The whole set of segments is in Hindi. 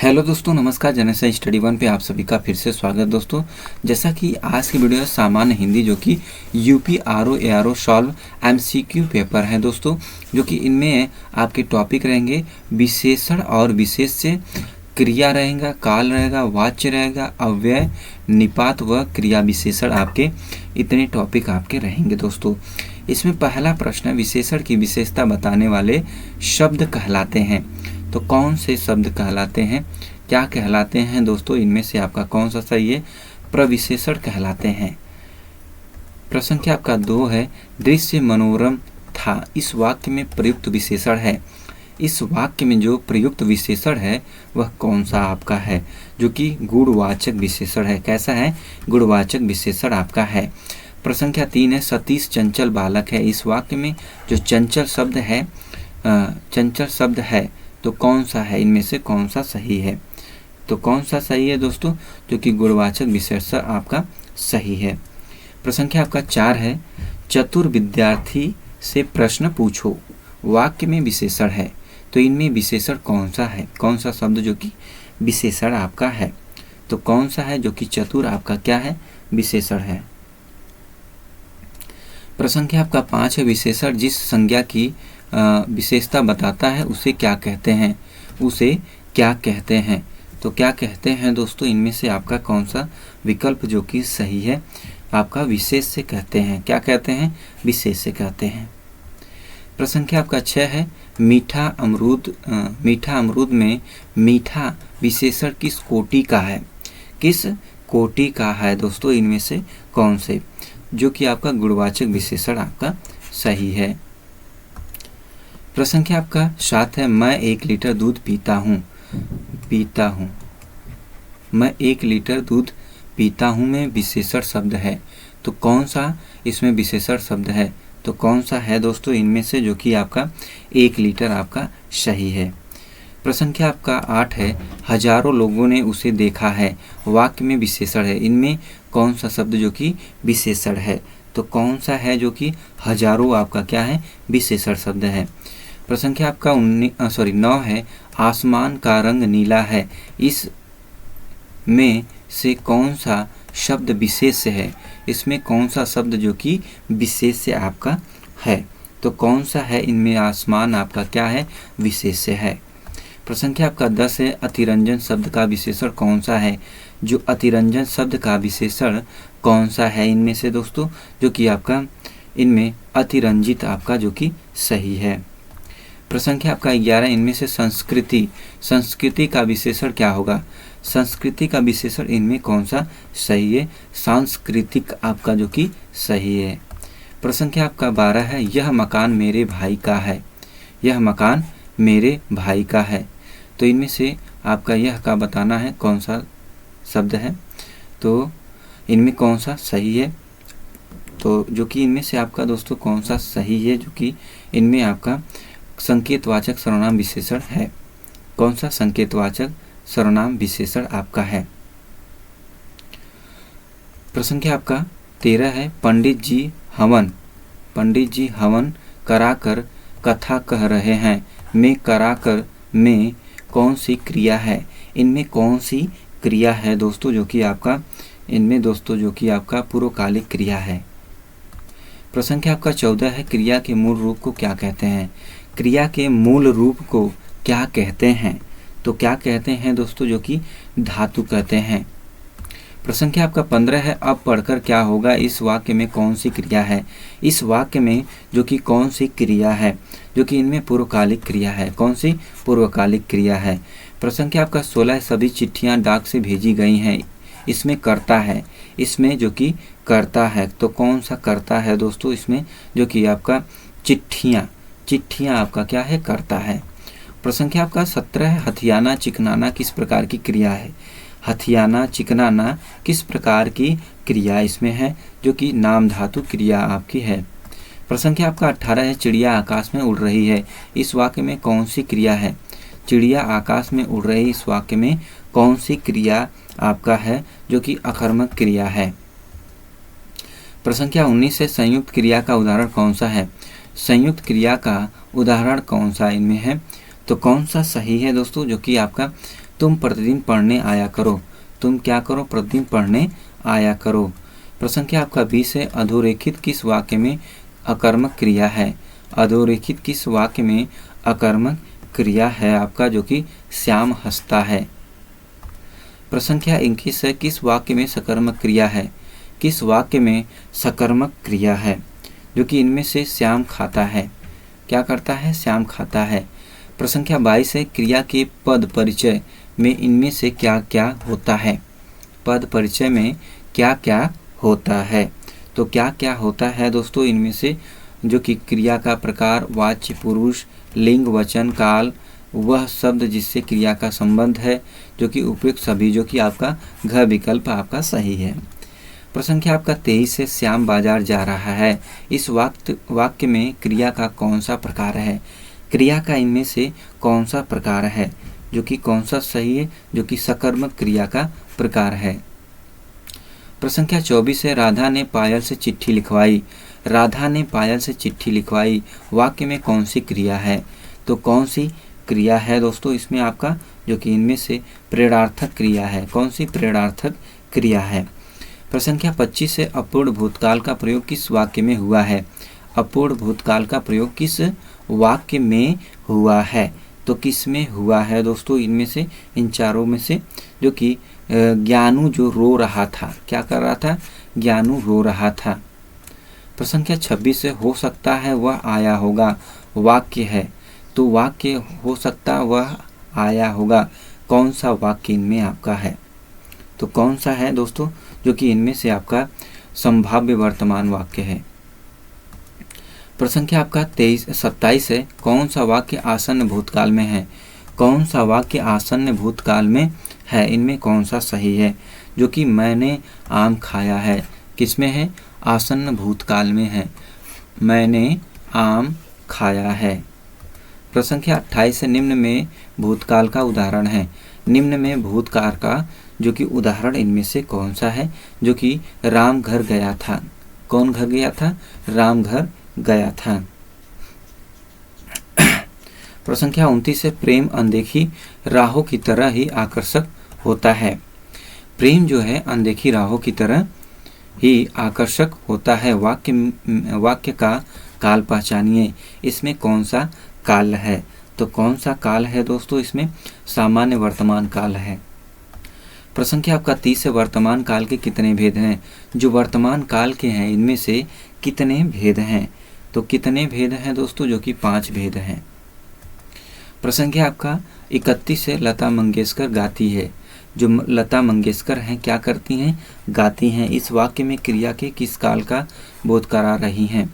हेलो दोस्तों, नमस्कार। जनरल स्टडी वन पे आप सभी का फिर से स्वागत दोस्तों। जैसा कि आज की वीडियो है सामान्य हिंदी, जो कि UP RO ARO solve MCQ paper है दोस्तों, जो कि इनमें आपके टॉपिक रहेंगे विशेषण और विशेष्य, क्रिया रहेगा, काल रहेगा, वाच्य रहेगा, अव्यय, निपात व क्रिया विशेषण। आपके इतने टॉपिक आपके रहेंगे दोस्तों। इसमें पहला प्रश्न, विशेषण की विशेषता बताने वाले शब्द कहलाते हैं। तो कौन से शब्द कहलाते हैं, क्या कहलाते हैं दोस्तों? इनमें से आपका कौन सा सही है? प्रविशेषण कहलाते हैं। प्रश्न संख्या आपका 2 है, दृश्य मनोरम था इस वाक्य में प्रयुक्त विशेषण है। इस वाक्य में जो प्रयुक्त विशेषण है वह कौन सा आपका है? जो कि गुणवाचक विशेषण है। कैसा है? गुणवाचक विशेषण आपका है। प्रश्न संख्या 3 है, सतीश चंचल बालक है। इस वाक्य में जो चंचल शब्द है तो कौन सा है? इनमें से कौन सा सही है? तो कौन सा सही है दोस्तों? जो कि गुणवाचक विशेषण आपका सही है। प्रश्न संख्या आपका 4 है, चतुर विद्यार्थी से प्रश्न पूछो। वाक्य में विशेषण है, तो इनमें विशेषण कौन सा है? कौन सा शब्द जो कि विशेषण आपका है? तो कौन सा है जो कि चतुर आपका क्या है? विशेषण है। प्रश्न संख्या आपका 5 है, विशेषण जिस संज्ञा की विशेषता बताता है उसे क्या कहते हैं? उसे क्या कहते हैं? तो क्या कहते हैं दोस्तों? इनमें से आपका कौन सा विकल्प जो कि सही है? आपका विशेष से कहते हैं। क्या कहते हैं? विशेष से कहते हैं। प्रश्न संख्या आपका 6 है, मीठा अमरूद में मीठा विशेषण किस कोटि का है? किस कोटि का है दोस्तों? इनमें से कौन से? जो कि आपका गुणवाचक विशेषण आपका सही है। प्रश्न संख्या आपका 7 है, मैं 1 लीटर दूध पीता हूँ। मैं 1 लीटर दूध पीता हूँ में विशेषण शब्द है, तो कौन सा इसमें विशेषण शब्द है? तो कौन सा है दोस्तों? इनमें से जो कि आपका 1 लीटर आपका सही है। प्रश्न संख्या आपका 8 है, हजारों लोगों ने उसे देखा है। वाक्य में विशेषण है, इनमें कौन सा शब्द जो कि विशेषण है? तो कौन सा है जो कि हजारों आपका क्या है? विशेषण शब्द है। प्रश्न संख्या आपका 9 है, आसमान का रंग नीला है। इस में से कौन सा शब्द विशेष है? इसमें कौन सा शब्द जो कि विशेष आपका है? तो कौन सा है? इनमें आसमान आपका क्या है? विशेष है। प्रश्न संख्या आपका 10 है, अतिरंजन शब्द का विशेषण कौन सा है? जो अतिरंजन शब्द का विशेषण कौन सा है इनमें से दोस्तों? जो कि आपका इनमें अतिरंजित आपका जो कि सही है। प्रश्न संख्या आपका 11, इनमें से संस्कृति का विशेषण क्या होगा? संस्कृति का विशेषण इनमें कौन सा सही है? सांस्कृतिक आपका जो कि सही है। प्रश्न संख्या आपका 12 है, यह मकान मेरे भाई का है। यह मकान मेरे भाई का है, तो इनमें से आपका यह का बताना है कौन सा शब्द है, तो इनमें कौन सा सही है? तो जो कि इनमें से आपका दोस्तों कौन सा सही है? जो कि इनमें आपका संकेतवाचक सर्वनाम विशेषण है। कौन सा संकेतवाचक सर्वनाम विशेषण आपका है? प्रश्न संख्या आपका 13 है, पंडित जी हवन कराकर कथा कह रहे हैं। में कराकर में कौन सी क्रिया है? इनमें कौन सी क्रिया है दोस्तों? जो कि आपका इनमें दोस्तों जो कि आपका पूर्वकालिक क्रिया है। प्रश्न संख्या आपका 14 है, क्रिया के मूल रूप को क्या कहते हैं? क्रिया के मूल रूप को क्या कहते हैं? तो क्या कहते हैं दोस्तों? जो कि धातु कहते हैं। प्रश्न संख्या आपका 15 है, अब पढ़कर क्या होगा? इस वाक्य में कौन सी क्रिया है? इस वाक्य में जो कि कौन सी क्रिया है? जो कि इनमें पूर्वकालिक क्रिया है। कौन सी? पूर्वकालिक क्रिया है। प्रश्न संख्या आपका 16 है, सभी चिट्ठियां डाक से भेजी गई हैं। इसमें कर्ता है, इसमें जो कि कर्ता है, तो कौन सा कर्ता है दोस्तों? इसमें जो कि आपका चिट्ठियां आपका क्या है? कर्ता है। प्रश्न संख्या आपका 17 है, हथियाना चिकनाना किस प्रकार की क्रिया है? हथियाना चिकनाना किस प्रकार की क्रिया इसमें है? जो कि नाम धातु क्रिया आपकी है। प्रश्न संख्या आपका 18 है, चिड़िया आकाश में उड़ रही है। इस वाक्य में कौन सी क्रिया है? चिड़िया आकाश में उड़ रही, इस वाक्य में कौन सी क्रिया आपका है? जो कि अकर्मक क्रिया है। प्रश्न संख्या 19 है, संयुक्त क्रिया का उदाहरण कौन सा है? संयुक्त क्रिया का उदाहरण कौन सा इनमें है? तो कौन सा सही है दोस्तों? जो कि आपका तुम प्रतिदिन पढ़ने आया करो। तुम क्या करो? प्रतिदिन पढ़ने आया करो। प्रश्न संख्या आपका 20 है, अधोरेखित किस वाक्य में अकर्मक क्रिया है? अधोरेखित किस वाक्य में अकर्मक क्रिया है आपका? जो कि श्याम हंसता है। प्रश्न संख्या 21 है, किस वाक्य में सकर्मक क्रिया है? किस वाक्य में सकर्मक क्रिया है? जो कि इनमें से श्याम खाता है। क्या करता है? श्याम खाता है। प्रश्न संख्या 22 है, क्रिया के पद परिचय में इनमें से क्या क्या होता है? पद परिचय में क्या क्या होता है? तो क्या क्या होता है दोस्तों इनमें से? जो कि क्रिया का प्रकार, वाच्य, पुरुष, लिंग, वचन, काल, वह शब्द जिससे क्रिया का संबंध है, जो कि उपयुक्त सभी, जो कि आपका घ विकल्प आपका सही है। प्रश्न संख्या आपका 23 से, श्याम बाजार जा रहा है। इस वाक्य में क्रिया का कौन सा प्रकार है? क्रिया का इनमें से कौन सा प्रकार है? जो कि कौन सा सही है? जो कि सकर्मक क्रिया का प्रकार है। प्रश्न संख्या 24 है, राधा ने पायल से चिट्ठी लिखवाई। राधा ने पायल से चिट्ठी लिखवाई वाक्य में कौन सी क्रिया है? तो कौन सी क्रिया है दोस्तों इसमें आपका? जो कि इनमें से प्रेरणार्थक क्रिया है। कौन सी प्रेरणार्थक क्रिया है? प्रश्न संख्या 25 है, अपूर्ण भूतकाल का प्रयोग किस वाक्य में हुआ है? अपूर्ण भूतकाल का प्रयोग किस वाक्य में हुआ है? तो किस में हुआ है दोस्तों इनमें से, इन चारों में से? जो कि ज्ञानू जो रो रहा था, क्या कर रहा था? ज्ञानू रो रहा था। प्रश्न संख्या 26 है, हो सकता है वह आया होगा वाक्य है। तो वाक्य हो सकता वह आया होगा, कौन सा वाक्य इनमें आपका है? तो कौन सा है दोस्तों? जो कि इनमें से आपका संभाव्य वर्तमान वाक्य है। प्रश्न संख्या आपका 27 है, कौन सा वाक्य आसन्न भूतकाल में है? कौन सा वाक्य आसन्न भूतकाल में है? इनमें कौन सा सही है? जो कि मैंने आम खाया है, किसमें है? आसन्न भूतकाल में है। मैंने आम खाया है। प्रश्न संख्या 28 है, निम्न में भूतकाल का उदाहरण है। निम्न में भूतकाल का जो कि उदाहरण इनमें से कौन सा है? जो कि राम घर गया था। कौन घर गया था? राम घर गया था। प्रश्न संख्या 29 है, प्रेम अनदेखी राहों की तरह ही आकर्षक होता है। प्रेम जो है अनदेखी राहों की तरह ही आकर्षक होता है। वाक्य का काल पहचानिए। इसमें कौन सा काल है? तो कौन सा काल है दोस्तों इसमें? सामान्य वर्तमान काल है। प्रश्न संख्या आपका 30 है, वर्तमान काल के कितने भेद हैं? जो वर्तमान काल के हैं इनमें से कितने भेद हैं? तो कितने भेद हैं दोस्तों? जो कि 5 भेद हैं। प्रश्न संख्या आपका 31 है, लता मंगेशकर गाती है। जो लता मंगेशकर हैं क्या करती हैं? गाती हैं। इस वाक्य में क्रिया के किस काल का बोध करा रही हैं?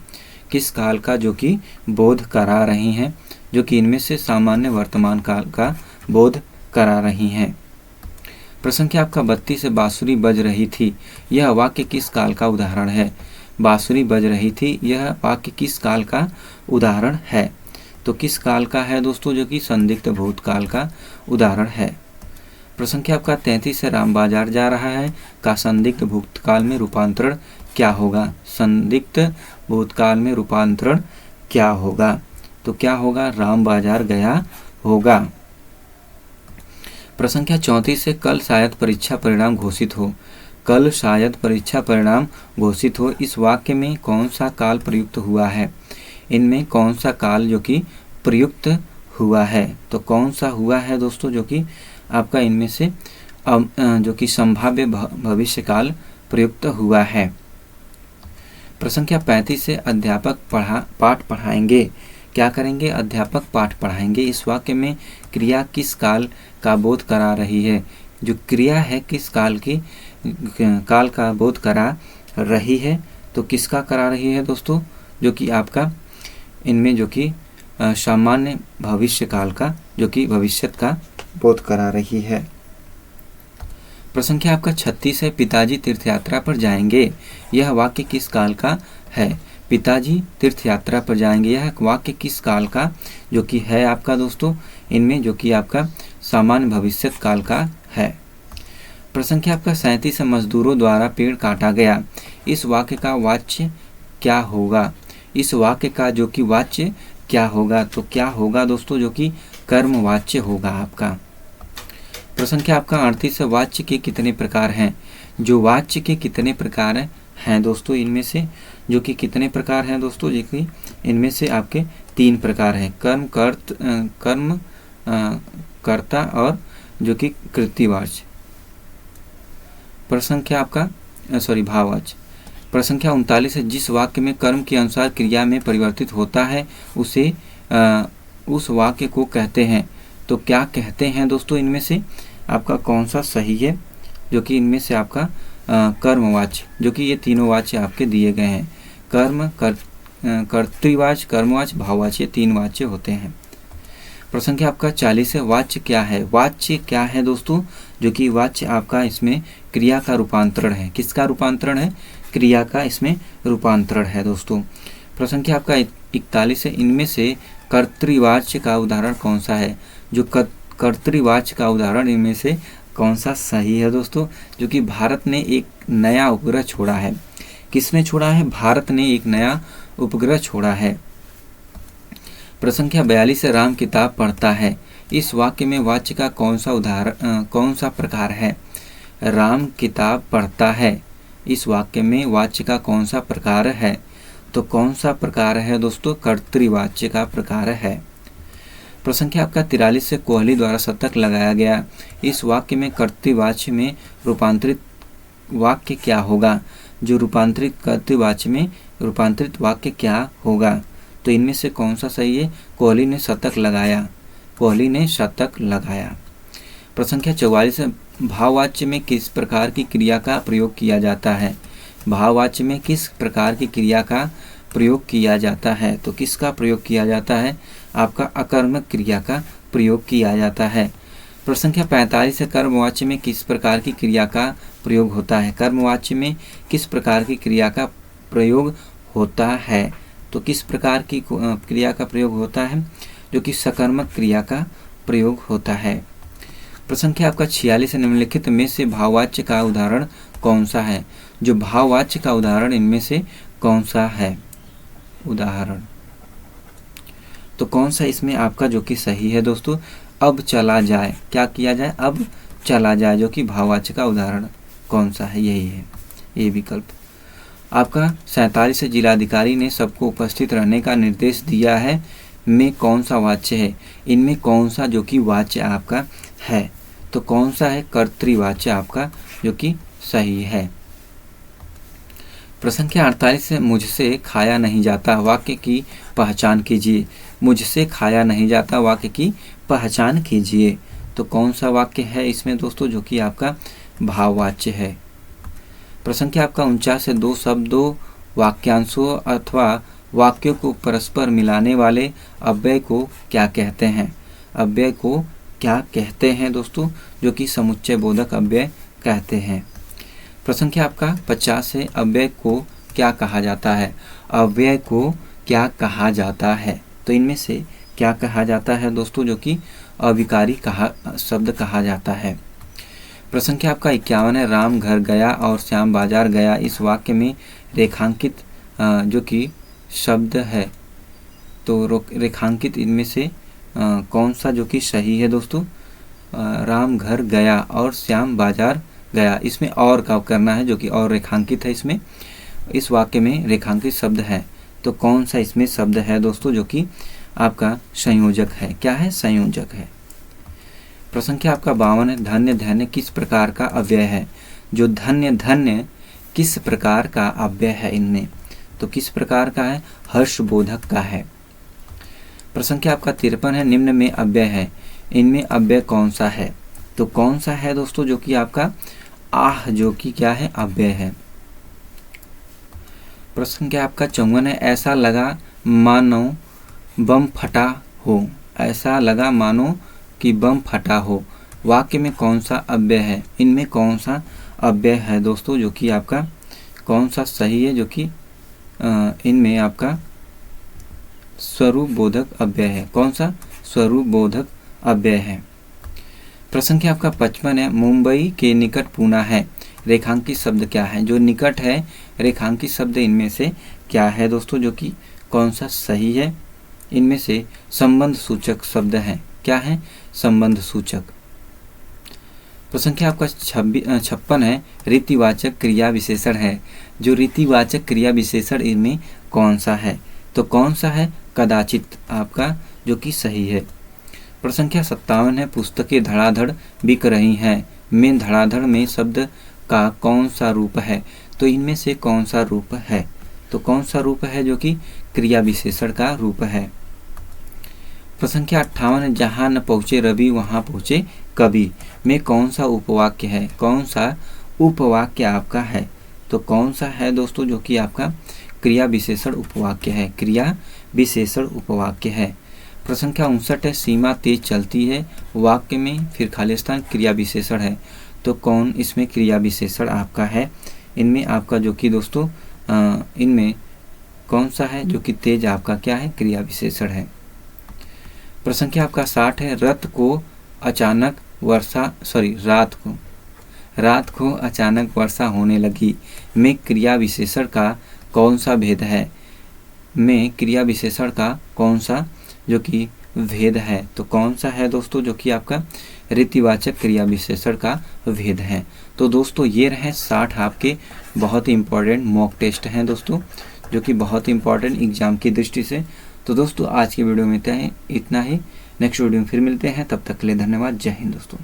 किस काल का जो कि बोध करा रही हैं? जो कि इनमें से सामान्य वर्तमान काल का बोध करा रही हैं। प्रश्न संख्या आपका 32 है, बांसुरी बज रही थी। यह वाक्य किस काल का उदाहरण है? बांसुरी बज रही थी, यह वाक्य किस काल का उदाहरण है? तो किस काल का है दोस्तों? जो कि संदिग्ध भूतकाल का उदाहरण है। प्रश्न संख्या आपका 33 है, राम बाजार जा रहा है का संदिग्ध भूतकाल में रूपांतरण क्या होगा? संदिग्ध भूतकाल में रूपांतरण क्या होगा? तो क्या होगा? राम बाजार गया होगा। प्रश्न संख्या 34 है, कल शायद परीक्षा परिणाम घोषित हो। कल शायद परीक्षा परिणाम घोषित हो। इस वाक्य में कौन सा काल प्रयुक्त हुआ है? इनमें कौन सा काल जो कि प्रयुक्त हुआ है? तो कौन सा हुआ है दोस्तों? जो कि आपका इनमें से जो कि संभाव्य भविष्य काल प्रयुक्त हुआ है। प्रश्न संख्या 35 से, अध्यापक पाठ पढ़ाएंगे। क्या करेंगे? अध्यापक पाठ पढ़ाएंगे। इस वाक्य में क्रिया किस काल का बोध करा रही है? जो क्रिया है किस काल का बोध करा रही है? तो किसका करा रही है दोस्तों? जो कि आपका इनमें जो कि सामान्य भविष्य काल का जो कि भविष्य का बोध करा रही है। प्रश्न संख्या आपका 36 है, पिताजी तीर्थ यात्रा पर जाएंगे। यह वाक्य किस काल का है? पिताजी तीर्थ यात्रा पर जाएंगे, यह वाक्य किस काल का जो कि है आपका दोस्तों? इनमें जो कि आपका सामान्य भविष्य काल का है। प्रश्न संख्या आपका 37 है, मजदूरों द्वारा पेड़ काटा गया। इस वाक्य का वाच्य क्या होगा? इस वाक्य का जो कि वाच्य क्या होगा? तो क्या होगा दोस्तों? जो कि कर्मवाच्य होगा आपका। प्रश्न संख्या आपका 38 है, वाच्य के कितने प्रकार हैं? जो वाच्य के कितने प्रकार हैं दोस्तों इनमें से, जो कि कितने प्रकार हैं दोस्तों, जो कि इनमें से आपके 3 प्रकार हैं, कर्म कर्ता और जो कि कृतिवाच्य। प्रश्न संख्या आपका भाववाच्य। प्रश्न संख्या 39 है, जिस वाक्य में कर्म के अनुसार क्रिया में परिवर्तित होता है उसे उस वाक्य को कहते हैं। तो क्या कहते हैं दोस्तों इनमें से आपका कौन सा सही है? जो कि इनमें से आपका कर्मवाच्य, जो कि ये तीनों वाच्य आपके दिए गए हैं, कर्तृवाच्य, कर्मवाच्य, भाववाच्य, ये 3 वाच्य होते हैं। प्रश्न संख्या आपका 40 है, वाच्य क्या है? वाच्य क्या है दोस्तों? जो कि वाच्य आपका इसमें क्रिया का रूपांतरण है। किसका रूपांतरण है? क्रिया का इसमें रूपांतरण है दोस्तों। प्रश्न संख्या आपका 41 है, इनमें से कर्तृवाच्य का उदाहरण कौन सा है? जो कर्तृवाच्य का उदाहरण इनमें से कौन सा सही है दोस्तों? जो कि भारत ने एक नया उपग्रह छोड़ा है। किसने छोड़ा है? भारत ने एक नया उपग्रह छोड़ा है। प्रश्न संख्या 42 है, राम किताब पढ़ता है। इस वाक्य में वाच्य का कौन सा प्रकार है? राम किताब पढ़ता है, इस वाक्य में वाच्य का कौन सा प्रकार है? तो कौन सा प्रकार है दोस्तों? कर्तृवाच्य का प्रकार है। प्रश्न संख्या आपका 43 से, कोहली द्वारा शतक लगाया गया। इस वाक्य में कर्तृवाच्य में रूपांतरित वाक्य क्या होगा? जो रूपांतरित कर्तृवाच्य में रूपांतरित वाक्य क्या होगा? तो इनमें से कौन सा सही है? कोहली ने शतक लगाया, कोहली ने शतक लगाया। प्रश्न संख्या 44 है, भाववाच्य में किस प्रकार की क्रिया का प्रयोग किया जाता है? भाववाच्य में किस प्रकार की क्रिया का प्रयोग किया जाता है? तो किसका प्रयोग किया जाता है? आपका अकर्मक क्रिया का प्रयोग किया जाता है। प्रश्न संख्या 45 है, कर्मवाच्य में किस प्रकार की क्रिया का प्रयोग होता है? कर्मवाच्य में किस प्रकार की क्रिया का प्रयोग होता है? तो किस प्रकार की क्रिया का प्रयोग होता है? जो कि सकर्मक क्रिया का प्रयोग होता है। प्रश्न संख्या आपका 46 है, निम्नलिखित में से भाववाच्य का उदाहरण कौन सा है? जो भाववाच्य का उदाहरण इनमें से कौन सा है? उदाहरण तो कौन सा इसमें आपका जो कि सही है दोस्तों? अब चला जाए, क्या किया जाए? अब चला जाए, जो कि भाववाच्य का उदाहरण कौन सा है? यही है ये विकल्प। आपका 47 से, जिलाधिकारी ने सबको उपस्थित रहने का निर्देश दिया है में कौन सा वाच्य है? इनमें कौन सा जो कि वाच्य आपका है? तो कौन सा है? कर्तृवाच्य आपका जो कि सही है। प्रश्न संख्या 48 से, मुझसे खाया नहीं जाता वाक्य की पहचान कीजिए। मुझसे खाया नहीं जाता वाक्य की पहचान कीजिए। तो कौन सा वाक्य है इसमें दोस्तों जो कि आपका भाववाच्य है? प्रश्न संख्या आपका 49 से, दो शब्दों, वाक्यांशों अथवा वाक्यों को परस्पर मिलाने वाले अव्यय को क्या कहते हैं? अव्यय को क्या कहते हैं दोस्तों? जो कि समुच्चय बोधक अव्यय कहते हैं। प्रश्न संख्या आपका 50 है, अव्यय को क्या कहा जाता है? अव्यय को क्या कहा जाता है? तो इनमें से क्या कहा जाता है दोस्तों? जो कि अविकारी शब्द कहा जाता है। प्रश्न संख्या आपका 51 है, राम घर गया और श्याम बाजार गया। इस वाक्य में रेखांकित जो कि शब्द है, तो रेखांकित इनमें से कौन सा जो कि सही है दोस्तों? राम घर गया और श्याम बाजार गया, इसमें और का करना है, जो कि और रेखांकित है। इसमें इस वाक्य में रेखांकित शब्द है, तो कौन सा इसमें शब्द है दोस्तों जो कि आपका संयोजक है? क्या है? संयोजक है। प्रश्न संख्या आपका 52 है, धन्य धन्य किस प्रकार का अव्यय है? जो धन्य धन्य किस प्रकार का अव्यय है इनमें? तो किस प्रकार का है? हर्षबोधक का है। प्रश्न संख्या आपका 53 है, निम्न में अव्यय है, इनमें अव्यय कौन सा है? तो कौन सा है दोस्तों जो कि आपका आह जो कि क्या है? अव्यय है। प्रश्न संख्या आपका 54 है, ऐसा लगा मानो बम फटा हो। ऐसा लगा मानो कि बम फटा हो, वाक्य में कौन सा अव्यय है? इनमें कौन सा अव्यय है दोस्तों जो कि आपका कौन सा सही है? जो कि इनमें आपका स्वरूप बोधक अव्यय है। कौन सा? स्वरूप बोधक अव्यय है। प्रश्न संख्या आपका 55 है, मुंबई के निकट पूना है, रेखांकित शब्द क्या है? जो निकट है रेखांकित शब्द इनमें से क्या है दोस्तों जो कि कौन सा सही है? इनमें से संबंध सूचक शब्द है। क्या है? संबंध सूचक। प्रश्न संख्या आपका 56 है, रीतिवाचक क्रिया विशेषण है। जो रीतिवाचक क्रिया विशेषण इनमें कौन सा है? तो कौन सा है? कदाचित आपका जो कि सही है। प्रश्न संख्या 57 है, पुस्तकें धड़ाधड़ बिक रही हैं में धड़ाधड़ में शब्द का कौन सा रूप है? तो इनमें से कौन सा रूप है? तो कौन सा रूप है जो कि क्रिया विशेषण का रूप है? प्रश्न संख्या 58 है, जहाँ न पहुँचे रवि वहाँ पहुँचे कवि में कौन सा उपवाक्य है? कौन सा उपवाक्य आपका है? तो कौन सा है दोस्तों जो कि आपका क्रिया विशेषण उपवाक्य है? क्रिया विशेषण उपवाक्य है। प्रश्न संख्या 59 है, सीमा तेज चलती है वाक्य में फिर खाली स्थान क्रिया विशेषण है। तो कौन इसमें क्रिया विशेषण आपका है? इनमें आपका जो कि दोस्तों इनमें कौन सा है जो कि तेज आपका क्या है? क्रिया विशेषण है। प्रश्न संख्या आपका 60 है, रात को अचानक वर्षा होने लगी में क्रिया विशेषण का कौन सा भेद है? में क्रिया विशेषण का कौन सा जो कि भेद है? तो कौन सा है दोस्तों जो कि आपका रीतिवाचक क्रिया विशेषण का भेद है? तो दोस्तों ये रहे 60 आपके बहुत ही इंपॉर्टेंट मॉक टेस्ट हैं दोस्तों, जो कि बहुत ही इंपॉर्टेंट एग्जाम की दृष्टि से। तो दोस्तों आज की वीडियो में इतना ही। नेक्स्ट वीडियो में फिर मिलते हैं, तब तक के लिए धन्यवाद। जय हिंद दोस्तों।